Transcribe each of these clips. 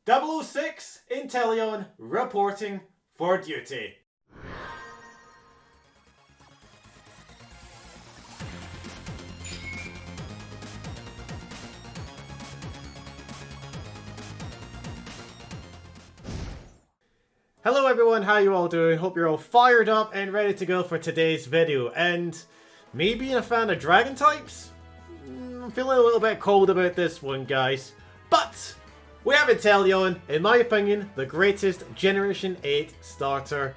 006 Inteleon reporting for duty. Hello everyone, how you all doing? Hope you're all fired up and ready to go for today's video. And me being a fan of dragon types, I'm feeling a little bit cold about this one, guys. But we have Inteleon, in my opinion, the greatest Generation 8 starter,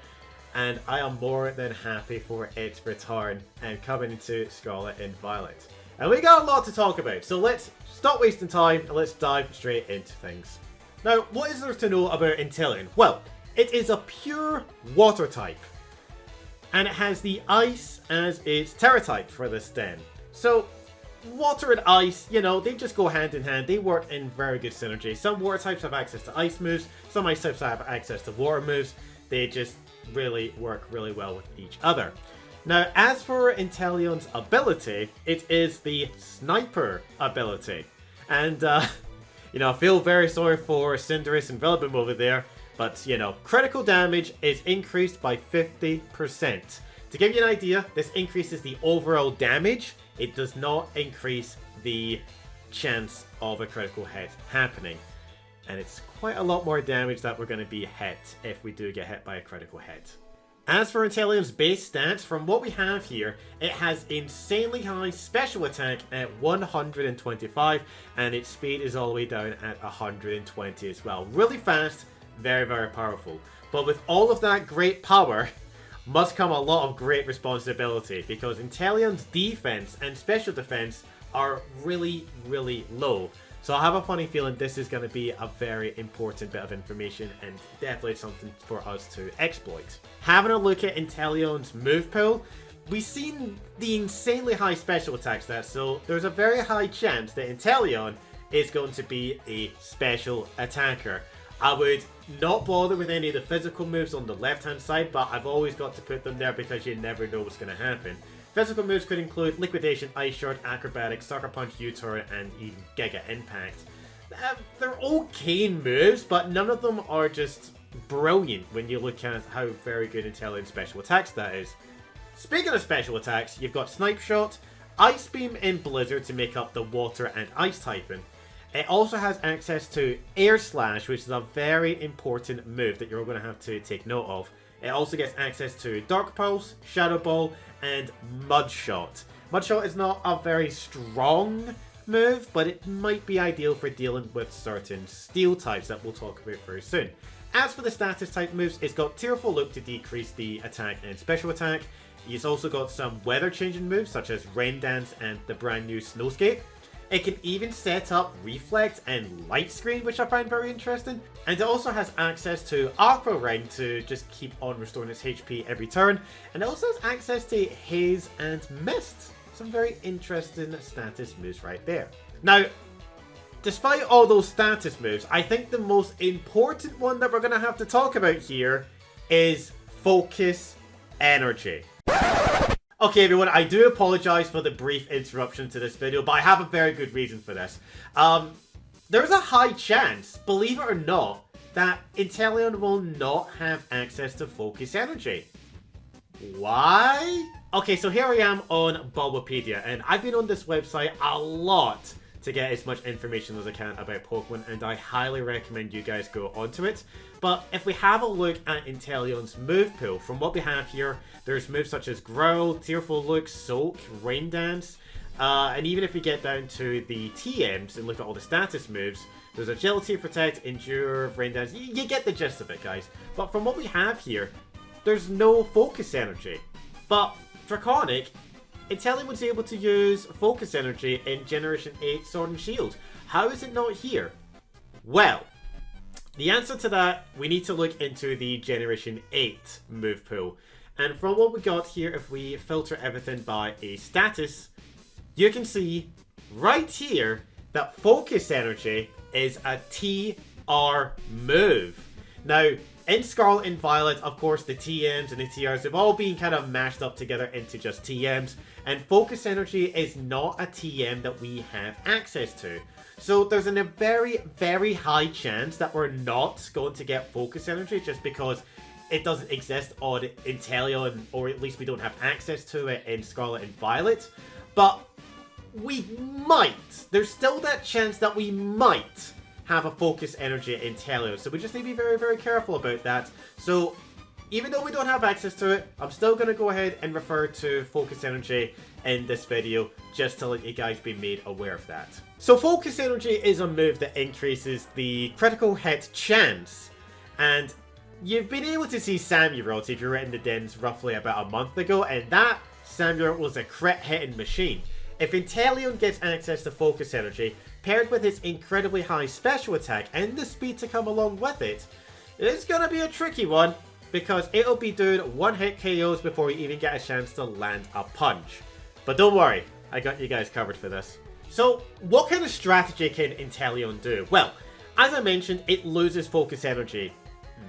and I am more than happy for its return and coming into Scarlet and Violet. And we got a lot to talk about, so let's stop wasting time and let's dive straight into things. Now, what is there to know about Inteleon? Well, it is a pure water type, and it has the ice as its Tera type for this den. So, water and ice, you know, they just go hand in hand. They work in very good synergy. Some water types have access to ice moves, some ice types have access to water moves. They just really work really well with each other. Now, as for Inteleon's ability, it is the Sniper ability. And, you know, I feel very sorry for Cinderace and Velabum over there. But, you know, critical damage is increased by 50%. To give you an idea, this increases the overall damage. It does not increase the chance of a critical hit happening. And it's quite a lot more damage that we're going to be hit if we do get hit by a critical hit. As for Inteleon's base stats, from what we have here, it has insanely high special attack at 125, and its speed is all the way down at 120 as well. Really fast. Very, very powerful. But with all of that great power must come a lot of great responsibility, because Inteleon's defense and special defense are really, really low. So I have a funny feeling this is going to be a very important bit of information and definitely something for us to exploit. Having a look at Inteleon's move pool, we've seen the insanely high special attack stats, so there's a very high chance that Inteleon is going to be a special attacker. I would not bother with any of the physical moves on the left hand side, but I've always got to put them there because you never know what's going to happen. Physical moves could include Liquidation, Ice Shard, Acrobatics, Sucker Punch, U-Turn, and even Giga Impact. They're okay moves, but none of them are just brilliant when you look at how very good Inteleon special attacks that is. Speaking of special attacks, you've got Snipe Shot, Ice Beam, and Blizzard to make up the water and ice typing. It also has access to Air Slash, which is a very important move that you're going to have to take note of. It also gets access to Dark Pulse, Shadow Ball, and Mud Shot. Mud Shot is not a very strong move, but it might be ideal for dealing with certain steel types that we'll talk about very soon. As for the status type moves, it's got Tearful Look to decrease the attack and special attack. It's also got some weather changing moves such as Rain Dance and the brand new Snowscape. It can even set up Reflect and Light Screen, which I find very interesting. And it also has access to Aqua Ring to just keep on restoring its HP every turn. And it also has access to Haze and Mist. Some very interesting status moves right there. Now, despite all those status moves, I think the most important one that we're going to have to talk about here is Focus Energy. Okay everyone, I do apologise for the brief interruption to this video, but I have a very good reason for this. There's a high chance, believe it or not, that Inteleon will not have access to Focus Energy. Why? Okay, so here I am on Bulbapedia, and I've been on this website a lot to get as much information as I can about Pokemon, and I highly recommend you guys go onto it. But if we have a look at Inteleon's move pool, from what we have here, there's moves such as Growl, Tearful Look, Soak, Rain Dance, and even if we get down to the TMs and look at all the status moves, there's Agility, Protect, Endure, Rain Dance. You get the gist of it, guys. But from what we have here, there's no Focus Energy. But Draconic, Inteleon was able to use Focus Energy in Generation 8 Sword and Shield. How is it not here? Well, the answer to that, we need to look into the Generation 8 move pool. And from what we got here, if we filter everything by a status, you can see right here that Focus Energy is a TR move. Now, in Scarlet and Violet, of course, the TMs and the TRs have all been kind of mashed up together into just TMs, and Focus Energy is not a TM that we have access to. So there's a very, very high chance that we're not going to get Focus Energy just because it doesn't exist on Inteleon, or at least we don't have access to it in Scarlet and Violet. But we might. There's still that chance that we might have a Focus Energy in Inteleon. So we just need to be very, very careful about that. So even though we don't have access to it, I'm still going to go ahead and refer to Focus Energy in this video just to let you guys be made aware of that. So Focus Energy is a move that increases the critical hit chance. And you've been able to see Samurott if you were in the dens roughly about a month ago, and that Samurott was a crit hitting machine. If Inteleon gets access to Focus Energy, paired with its incredibly high special attack and the speed to come along with it, it's gonna be a tricky one, because it'll be doing one-hit KOs before you even get a chance to land a punch. But don't worry, I got you guys covered for this. So, what kind of strategy can Inteleon do? Well, as I mentioned, it loses Focus Energy.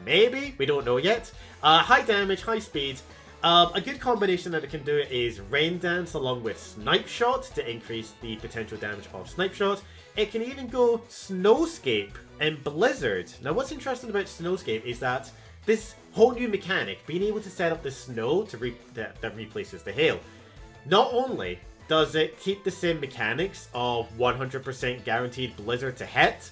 Maybe? We don't know yet. High damage, high speed. A good combination that it can do is Rain Dance along with Snipe Shot to increase the potential damage of Snipe Shot. It can even go Snowscape and Blizzard. Now what's interesting about Snowscape is that this whole new mechanic, being able to set up the snow to that replaces the hail. Not only does it keep the same mechanics of 100% guaranteed Blizzard to hit,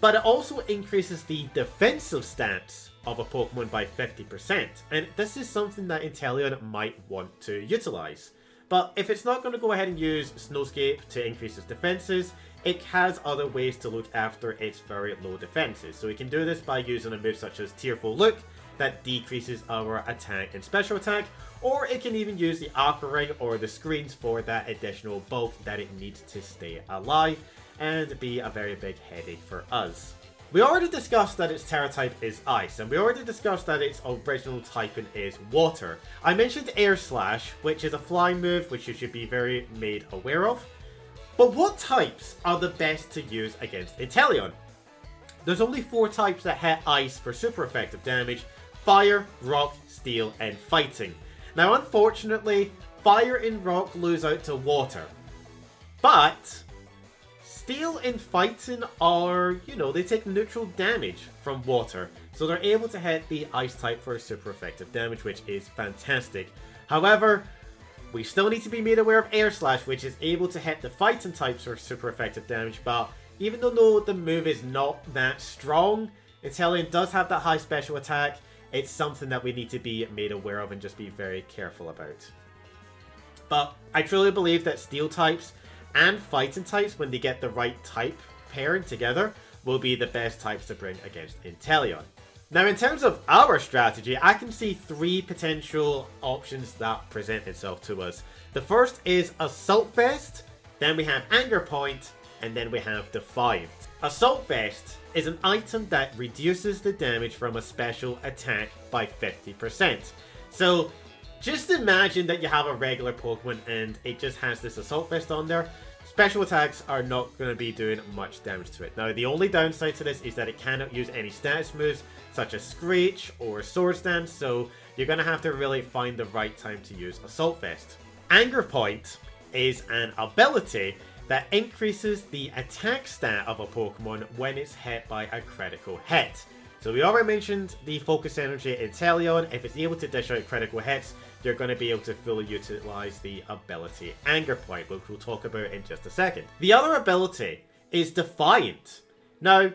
but it also increases the defensive stats of a Pokemon by 50%. And this is something that Inteleon might want to utilize. But if it's not going to go ahead and use Snowscape to increase its defenses, it has other ways to look after its very low defenses. So we can do this by using a move such as Tearful Look that decreases our attack and special attack, or it can even use the Aqua Ring or the screens for that additional bulk that it needs to stay alive and be a very big headache for us. We already discussed that its Tera type is Ice, and we already discussed that its original typing is Water. I mentioned Air Slash, which is a flying move which you should be very made aware of. But what types are the best to use against Inteleon? There's only 4 types that hit Ice for super effective damage: Fire, Rock, Steel, and Fighting. Now unfortunately, Fire and Rock lose out to Water. But Steel and Fighting are, they take neutral damage from Water. So they're able to hit the Ice type for super effective damage, which is fantastic. However, we still need to be made aware of Air Slash, which is able to hit the Fighting types for super effective damage. But even though the move is not that strong, Inteleon does have that high special attack. It's something that we need to be made aware of and just be very careful about. But I truly believe that Steel types and Fighting types, when they get the right type pairing together, will be the best types to bring against Inteleon. Now in terms of our strategy, I can see 3 potential options that present itself to us. The first is Assault Vest, then we have Anger Point, and then we have Defiant. Assault Vest is an item that reduces the damage from a special attack by 50%. So just imagine that you have a regular Pokemon and it just has this Assault Vest on there. Special attacks are not going to be doing much damage to it. Now, the only downside to this is that it cannot use any status moves such as Screech or Swords Dance, so you're going to have to really find the right time to use Assault Vest. Anger Point is an ability that increases the attack stat of a Pokemon when it's hit by a critical hit. So we already mentioned the Focus Energy Inteleon. If it's able to dish out critical hits, you're going to be able to fully utilize the ability Anger Point, which we'll talk about in just a second. The other ability is Defiant. Now,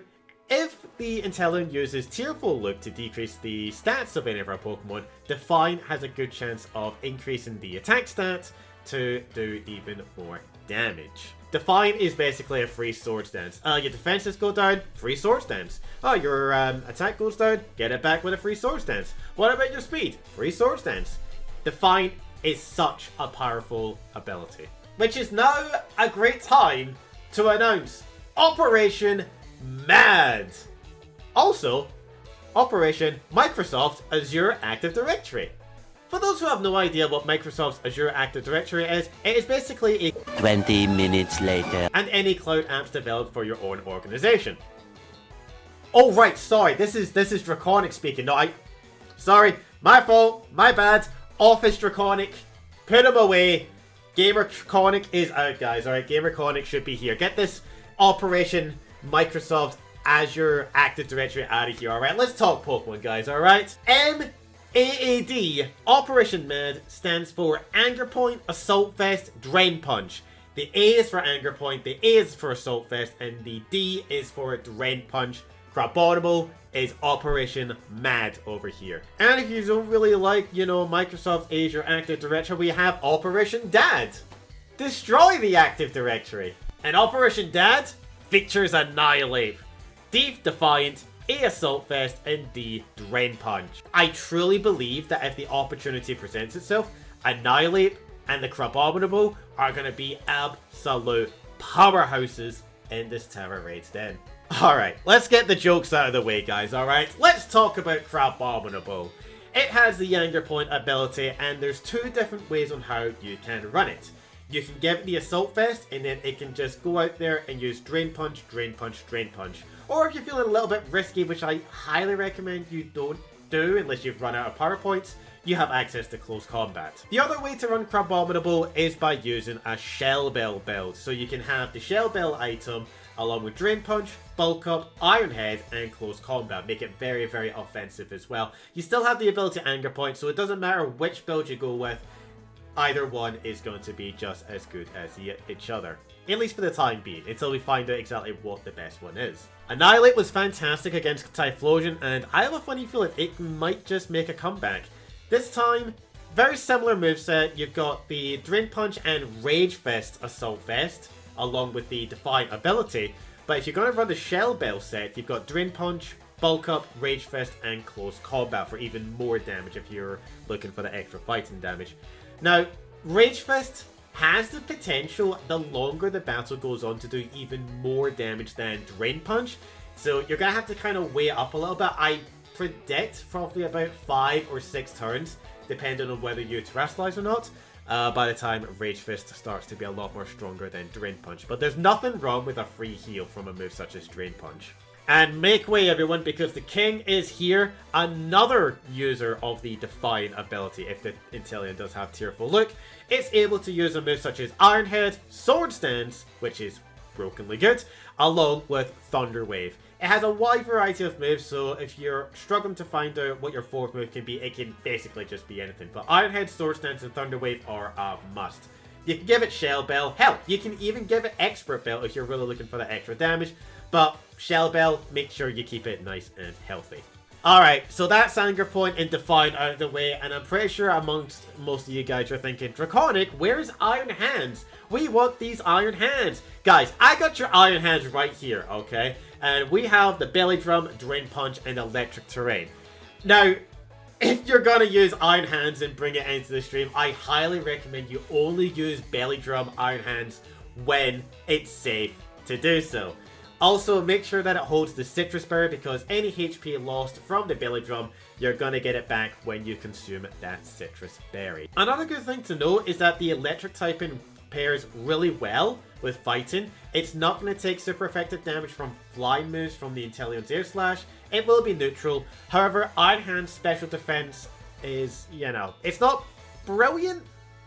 if the Inteleon uses Tearful Look to decrease the stats of any of our Pokemon, Defiant has a good chance of increasing the attack stat to do even more damage. Defiant is basically a free Swords Dance. Your defenses go down, free Swords Dance. Oh, your attack goes down, get it back with a free Swords Dance. What about your speed? Free Swords Dance. Defiant is such a powerful ability. Which is now a great time to announce Operation M-AAD. Also, Operation Microsoft Azure Active Directory. For those who have no idea what Microsoft's Azure Active Directory is, it is basically a 20 minutes later and any cloud apps developed for your own organization. Oh, right, sorry. This is Draconic speaking. No, sorry. My fault. My bad. Office Draconic. Put him away. Gamertag is out, guys. Alright, Gamertag should be here. Get this Operation Microsoft Azure Active Directory out of here. Alright, let's talk Pokemon, guys. Alright. M-AAD, Operation M-AAD, stands for Anger Point, Assault Vest, Drain Punch. The A is for Anger Point, the A is for Assault Vest, and the D is for Drain Punch. Crabominable is Operation M-AAD over here. And if you don't really like, you know, Microsoft Azure Active Directory, we have Operation DAD. Destroy the Active Directory. And Operation DAD features Annihilape, D Defiant, A Assault Vest, and D Drain Punch. I truly believe that if the opportunity presents itself, Annihilape and the Crabominable are going to be absolute powerhouses in this Tera Raids den. Alright, let's get the jokes out of the way, guys, alright? Let's talk about Crabominable. It has the Anger Point ability, and there's two different ways on how you can run it. You can give it the Assault Vest, and then it can just go out there and use Drain Punch, Drain Punch, Drain Punch. Or if you're feeling a little bit risky, which I highly recommend you don't do unless you've run out of power points, you have access to close combat. The other way to run Crabominable is by using a Shell Bell build. So you can have the Shell Bell item along with Drain Punch, Bulk Up, Iron Head, and Close Combat. Make it very, very offensive as well. You still have the ability Anger Point, so it doesn't matter which build you go with. Either one is going to be just as good as each other. At least for the time being, until we find out exactly what the best one is. Annihilape was fantastic against Typhlosion, and I have a funny feeling it might just make a comeback. This time, very similar moveset. You've got the Drain Punch and Rage Fist Assault Vest, along with the Defiant ability. But if you're going to run the Shell Bell set, you've got Drain Punch, Bulk Up, Rage Fist, and Close Combat for even more damage if you're looking for the extra fighting damage. Now, Rage Fist has the potential, the longer the battle goes on, to do even more damage than Drain Punch. So you're going to have to kind of weigh it up a little bit. I predict probably about 5 or 6 turns, depending on whether you terrestrialize or not, by the time Rage Fist starts to be a lot more stronger than Drain Punch. But there's nothing wrong with a free heal from a move such as Drain Punch. And make way, everyone, because the king is here. Another user of the Defiant ability, if the Inteleon does have Tearful Look. It's able to use a move such as Iron Head, Sword Stance, which is brokenly good, along with Thunder Wave. It has a wide variety of moves, so if you're struggling to find out what your fourth move can be, it can basically just be anything. But Iron Head, Sword Stance, and Thunder Wave are a must. You can give it Shell Bell. Hell, you can even give it Expert Bell if you're really looking for the extra damage. But Shell Bell, make sure you keep it nice and healthy. Alright, so that's Anger Point and Defiant out of the way, and I'm pretty sure amongst most of you guys are thinking, Draconic, where's Iron Hands? We want these Iron Hands. Guys, I got your Iron Hands right here, okay? And we have the Belly Drum, Drain Punch, and Electric Terrain. Now, if you're gonna use Iron Hands and bring it into the stream, I highly recommend you only use Belly Drum Iron Hands when it's safe to do so. Also, make sure that it holds the Citrus Berry, because any HP lost from the Belly Drum, you're going to get it back when you consume that Citrus Berry. Another good thing to note is that the Electric typing pairs really well with Fighting. It's not going to take super effective damage from flying moves from the Inteleon's Air Slash. It will be neutral. However, Iron Hand's special defense is, you know, it's not brilliant,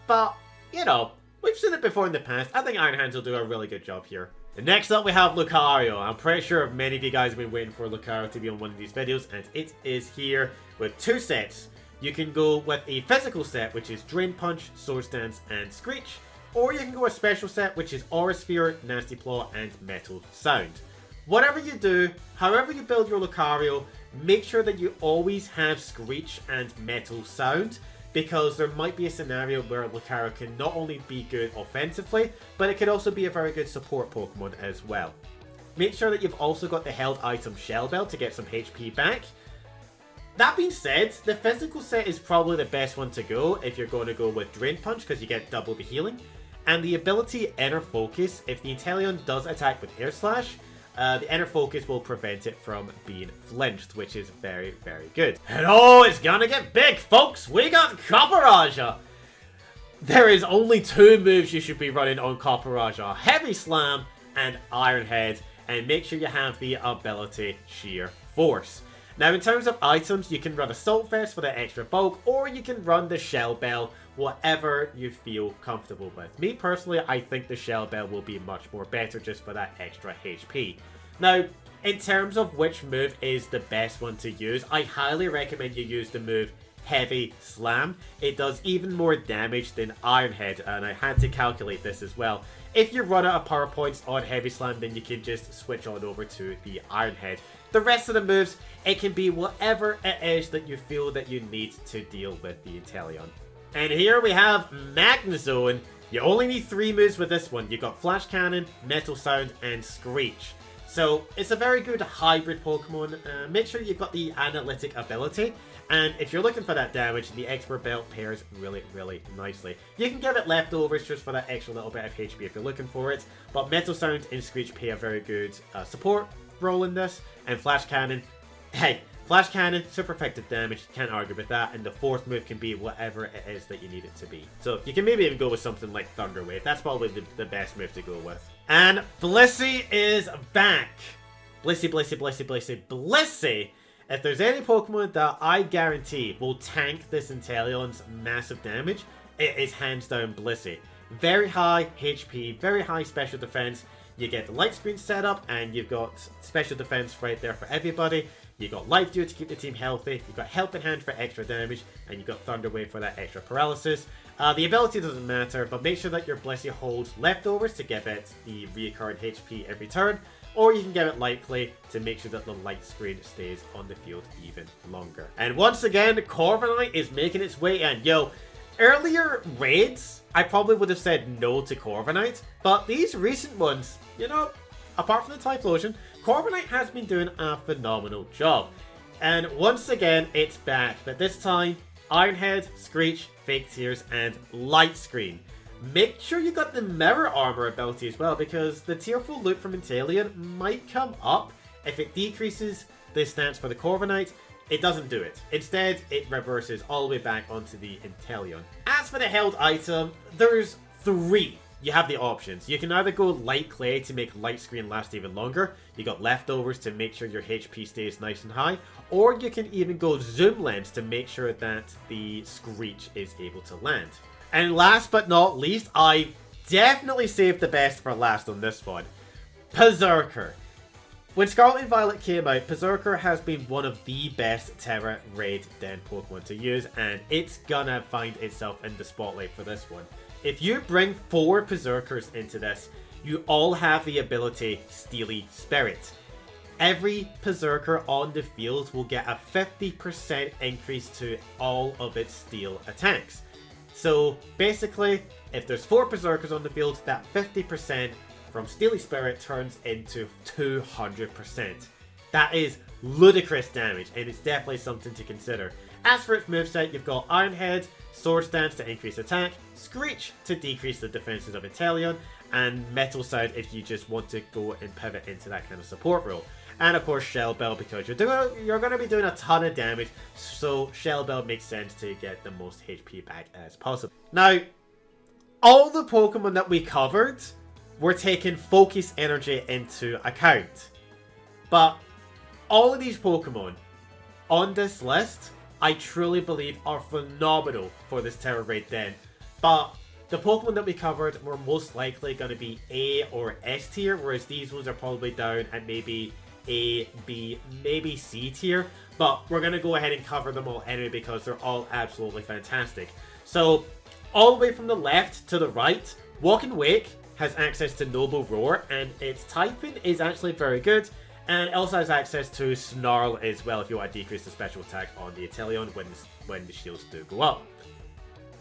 but, you know, we've seen it before in the past. I think Iron Hands will do a really good job here. And next up we have Lucario. I'm pretty sure many of you guys have been waiting for Lucario to be on one of these videos, and it is here with 2 sets. You can go with a physical set, which is Drain Punch, Sword Stance, and Screech, or you can go a special set, which is Aura Sphere, Nasty Claw, and Metal Sound. Whatever you do, however you build your Lucario, make sure that you always have Screech and Metal Sound, because there might be a scenario where Lucario can not only be good offensively, but it can also be a very good support Pokemon as well. Make sure that you've also got the held item Shell Bell to get some HP back. That being said, the physical set is probably the best one to go if you're going to go with Drain Punch, because you get double the healing. And the ability Inner Focus, if the Inteleon does attack with Air Slash, the Inner Focus will prevent it from being flinched, which is very, very good. And oh, it's gonna get big, folks! We got Copperajah! There is only 2 moves you should be running on Copperajah: Heavy Slam and Iron Head. and make sure you have the ability Sheer Force. Now in terms of items, you can run Assault Vest for the extra bulk, or you can run the Shell Bell, whatever you feel comfortable with. Me personally, I think the Shell Bell will be much more better just for that extra HP. Now, in terms of which move is the best one to use, I highly recommend you use the move Heavy Slam. It does even more damage than Iron Head, and I had to calculate this as well. If you run out of power points on Heavy Slam, then you can just switch on over to the Iron Head. The rest of the moves, it can be whatever it is that you feel that you need to deal with the Inteleon. And here we have Magnezone. You only need 3 moves with this one. You got Flash Cannon, Metal Sound, and Screech. So it's a very good hybrid Pokemon. Make sure you've got the analytic ability. And if you're looking for that damage, the Expert Belt pairs really, really nicely. You can give it leftovers just for that extra little bit of HP if you're looking for it. But Metal Sound and Screech pay a very good support role in this. And Flash Cannon, hey, Flash Cannon, super effective damage, can't argue with that, and the 4th move can be whatever it is that you need it to be. So you can maybe even go with something like Thunder Wave. That's probably the best move to go with. And Blissey is back. Blissey, Blissey, Blissey, Blissey, Blissey. If there's any Pokemon that I guarantee will tank this Inteleon's massive damage, it is hands down Blissey. Very high HP, very high special defense. You get the light screen set up, and you've got special defense right there for everybody. You got Life Dew to keep the team healthy, you've got Helping Hand for extra damage, and you've got Thunder Wave for that extra paralysis. The ability doesn't matter, but make sure that your Blissey holds leftovers to give it the recurrent HP every turn, or you can give it Light Clay to make sure that the light screen stays on the field even longer. And once again, Corviknight is making its way in. Yo, earlier raids, I probably would have said no to Corviknight, but these recent ones, you know, apart from the Typhlosion, Corviknight has been doing a phenomenal job. And once again, it's back, but this time, Iron Head, Screech, Fake Tears, and Light Screen. Make sure you got the Mirror Armor ability as well, because the Tearful Loop from Inteleon might come up. If it decreases the stats for the Corviknight, it doesn't do it. Instead, it reverses all the way back onto the Inteleon. As for the held item, there's 3. You have the options. You can either go Light Clay to make Light Screen last even longer. You got Leftovers to make sure your HP stays nice and high. Or you can even go Zoom Lens to make sure that the Screech is able to land. And last but not least, I definitely saved the best for last on this one. Perrserker. When Scarlet and Violet came out, Perrserker has been one of the best Tera raid den Pokemon to use, and it's gonna find itself in the spotlight for this one. If you bring 4 Perrserkers into this, you all have the ability Steely Spirit. Every Perrserker on the field will get a 50% increase to all of its steel attacks. So basically, if there's 4 Perrserkers on the field, that 50% from Steely Spirit turns into 200%. That is ludicrous damage, and it's definitely something to consider. As for its moveset, you've got Iron Head, Swords Dance to increase attack, Screech to decrease the defenses of Inteleon, and Metal Sound if you just want to go and pivot into that kind of support role. And of course Shell Bell, because you're going to be doing a ton of damage, so Shell Bell makes sense to get the most HP back as possible. Now, all the Pokemon that we covered were taking Focus Energy into account. But all of these Pokemon on this list, I truly believe are phenomenal for this Tera raid den. But the Pokemon that we covered were most likely going to be A or S tier, whereas these ones are probably down at maybe A, B, maybe C tier. But we're going to go ahead and cover them all anyway because they're all absolutely fantastic. So, all the way from the left to the right, Walk and Wake has access to Noble Roar, and its typing is actually very good. And it also has access to Snarl as well if you want to decrease the special attack on the Inteleon when the shields do go up.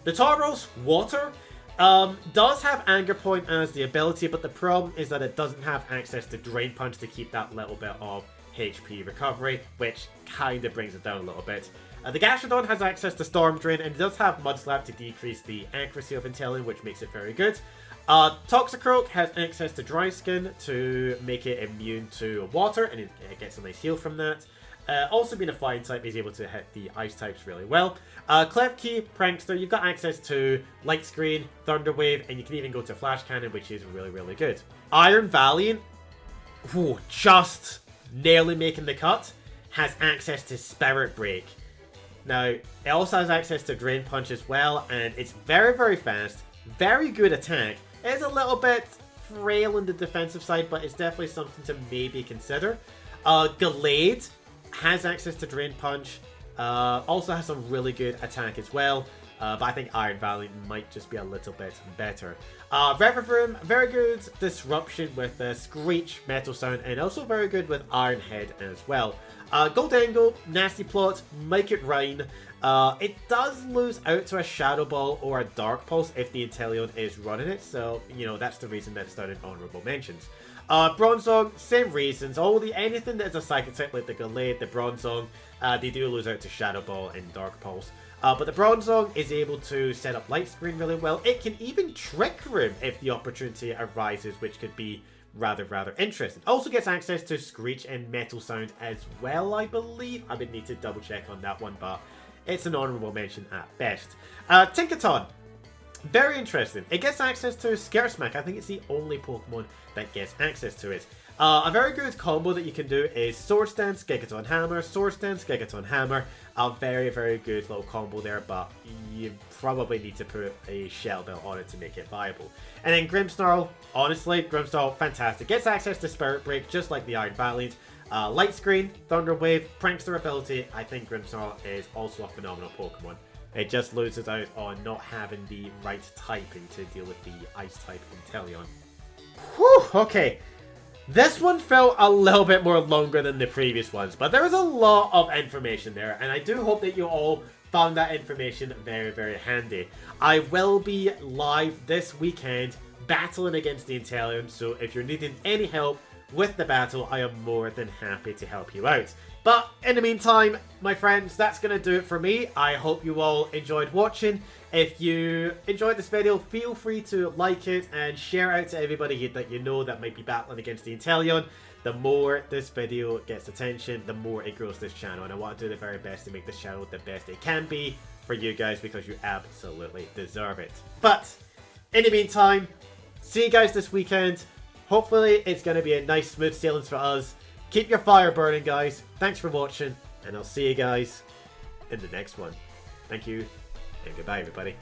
The Tauros, Water, does have Anger Point as the ability, but the problem is that it doesn't have access to Drain Punch to keep that little bit of HP recovery, which kind of brings it down a little bit. The Gastrodon has access to Storm Drain, and it does have Mud Slap to decrease the accuracy of Inteleon, which makes it very good. Toxicroak has access to Dry Skin to make it immune to water, and it gets a nice heal from that. Also being a flying type, is able to hit the ice types really well. Klefki, Prankster, you've got access to Light Screen, Thunder Wave, and you can even go to Flash Cannon, which is really, really good. Iron Valiant, just nearly making the cut, has access to Spirit Break. Now, it also has access to Drain Punch as well, and it's very, very fast, very good attack. It is a little bit frail on the defensive side, but it's definitely something to maybe consider. Gallade has access to Drain Punch, also has some really good attack as well. But I think Iron Valiant might just be a little bit better. Revivroom, very good disruption with Screech, Metal Sound, and also very good with Iron Head as well. Goldengo, Nasty Plot, Make It Rain. It does lose out to a Shadow Ball or a Dark Pulse if the Inteleon is running it, so, you know, that's the reason that it's done in Honourable Mentions. Bronzong, same reasons. Anything that is a Psychic type like the Gallade, the Bronzong, they do lose out to Shadow Ball and Dark Pulse. But the Bronzong is able to set up Light Screen really well. It can even Trick Room if the opportunity arises, which could be rather interesting. Also gets access to Screech and Metal Sound as well, I believe. I would need to double check on that one, but it's an honourable mention at best. Tinkaton. Very interesting. It gets access to Scare Smack. I think it's the only Pokemon that gets access to it. A very good combo that you can do is Swords Dance, Gigaton Hammer, Swords Dance, Gigaton Hammer. A very good little combo there, but you probably need to put a Shell Belt on it to make it viable. And then Grimmsnarl, honestly, Grimmsnarl, fantastic. Gets access to Spirit Break, just like the Iron Valiant. Light Screen, Thunder Wave, Prankster ability. I think Grimmsnarl is also a phenomenal Pokemon. It just loses out on not having the right typing to deal with the Ice-type Inteleon. Whew, okay. This one felt a little bit more longer than the previous ones, but there was a lot of information there, and I do hope that you all found that information very handy. I will be live this weekend battling against the Inteleon, so if you're needing any help with the battle, I am more than happy to help you out. But in the meantime, my friends, that's going to do it for me. I hope you all enjoyed watching. If you enjoyed this video, feel free to like it and share out to everybody that you know that might be battling against the Inteleon. The more this video gets attention, the more it grows this channel. And I want to do the very best to make this channel the best it can be for you guys, because you absolutely deserve it. But in the meantime, see you guys this weekend. Hopefully it's going to be a nice smooth sailings for us. Keep your fire burning, guys. Thanks for watching, and I'll see you guys in the next one. Thank you, and goodbye, everybody.